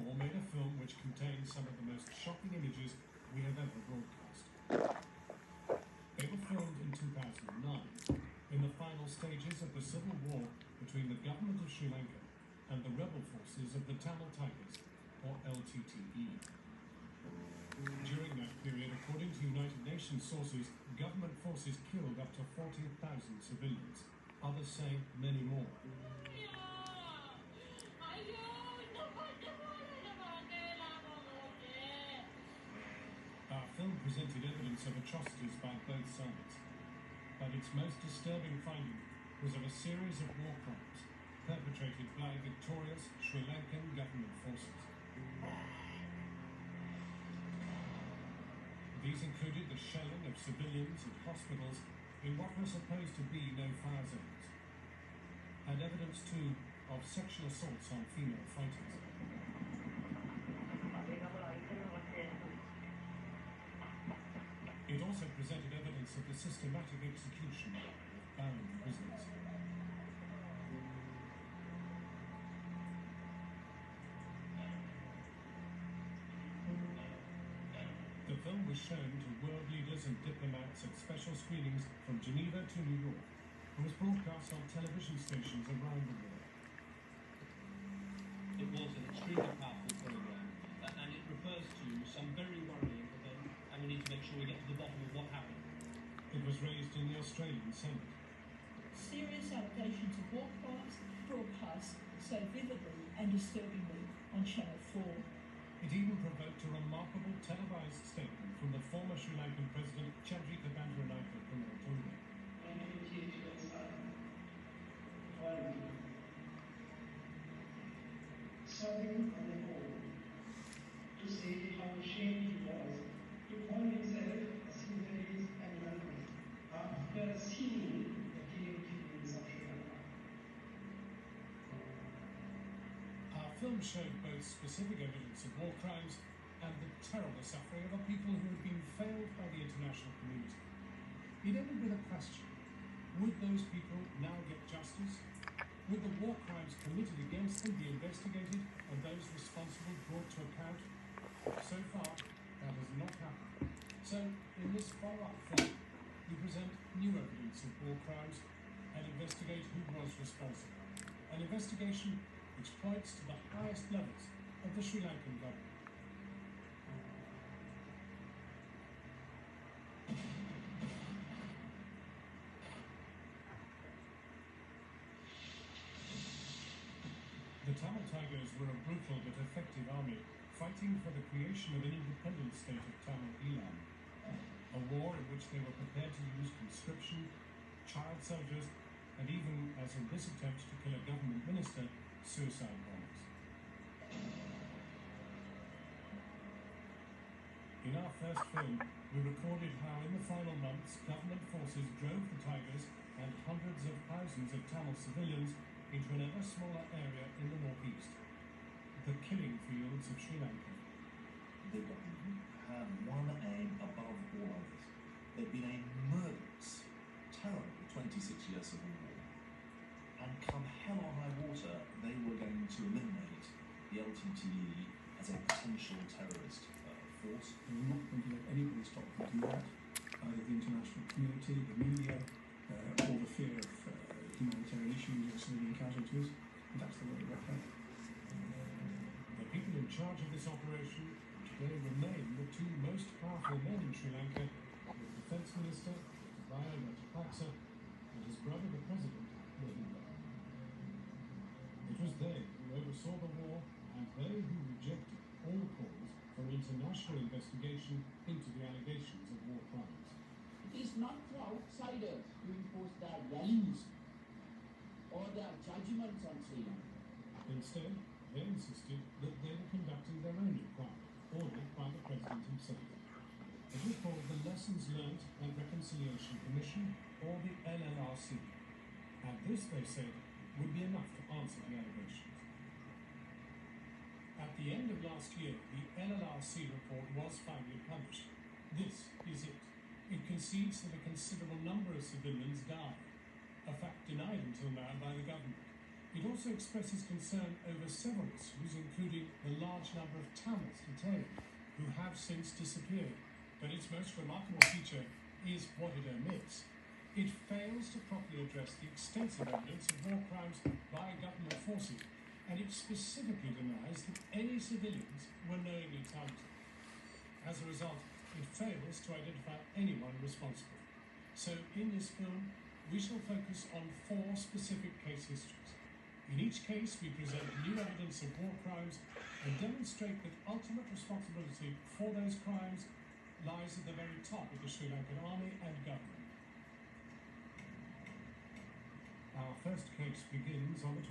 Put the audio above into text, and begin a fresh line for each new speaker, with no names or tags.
4 made a film which contained some of the most shocking images we have ever broadcast. They were filmed in 2009, in the final stages of the civil war between the government of Sri Lanka and the rebel forces of the Tamil Tigers, or LTTE. During that period, according to United Nations sources, government forces killed up to 40,000 civilians. Others say many more. Our film presented evidence of atrocities by both sides, but its most disturbing finding was of a series of war crimes perpetrated by victorious Sri Lankan government forces. These included the shelling of civilians and hospitals in what were supposed to be no-fire zones, and evidence too of sexual assaults on female fighters. It also presented evidence of the systematic execution of bound prisoners. The film was shown to world leaders and diplomats at special screenings from Geneva to New York, and was broadcast on television stations around the world.
It was an extremely powerful program, and it refers to some very worrying events, and we need to make sure we get to the bottom of what happened.
It was raised in the Australian Senate.
Serious allegations of war crimes broadcast so vividly and disturbingly on Channel 4.
It even provoked a remarkable televised statement from the former Sri Lankan President Chandrika Bandaranaike Kumarotungam.
Sobbing on the wall, to say how ashamed he was to call himself a Sinhalese and Lankan after seeing the killings of Sri Lanka.
Our film showed both specific evidence of war crimes and the terrible suffering of a people who had been failed by the international community. It ended with a question: would those people now get justice? Would the war crimes committed against them be investigated and those responsible brought to account? So far, that has not happened. So, in this follow-up film, we present new evidence of war crimes and investigate who was responsible. An investigation which points to the highest levels of the Sri Lankan government. The Tamil Tigers were a brutal but effective army, fighting for the creation of an independent state of Tamil Elam, a war in which they were prepared to use conscription, child soldiers, and even, as in this attempt to kill a government minister, suicide bombers. In our first film, we recorded how in the final months, government forces drove the Tigers and hundreds of thousands of Tamil civilians into an ever smaller area in the northeast, the killing fields of Sri Lanka.
The government had one aim above all others. There'd been a murderous, terrible 26 years of war. And come hell or high water, they were going to eliminate the LTTE as a potential terrorist force.
They were not going to let anybody stop them do that, either the international community, the media, or the fear of humanitarian issues or civilian casualties. And that's the way it worked out.
The people in charge of this operation today remain the two most powerful men in Sri Lanka, the Defence Minister, Vaya Rajapaksa, and his brother, the President, Mahinda. It was they who oversaw the war, and they who rejected all calls for international investigation into the allegations of war crimes.
It is not for outsiders to impose their values or their judgments on Sri Lanka.
Instead, they insisted that they were conducting their own inquiry, ordered by the President himself. It was called the Lessons Learned and Reconciliation Commission, or the LLRC. And this, they said, would be enough to answer the allegations. At the end of last year, the LLRC report was finally published. This is it. It concedes that a considerable number of civilians died, a fact denied until now by the government. It also expresses concern over several issues, including the large number of Tamils detained, who have since disappeared. But its most remarkable feature is what it omits. It fails to properly address the extensive evidence of war crimes by government forces, and it specifically denies that any civilians were knowingly targeted. As a result, it fails to identify anyone responsible. So in this film, we shall focus on 4 specific case histories. In each case, we present new evidence of war crimes and demonstrate that ultimate responsibility for those crimes lies at the very top of the Sri Lankan army and government. Our first case begins on the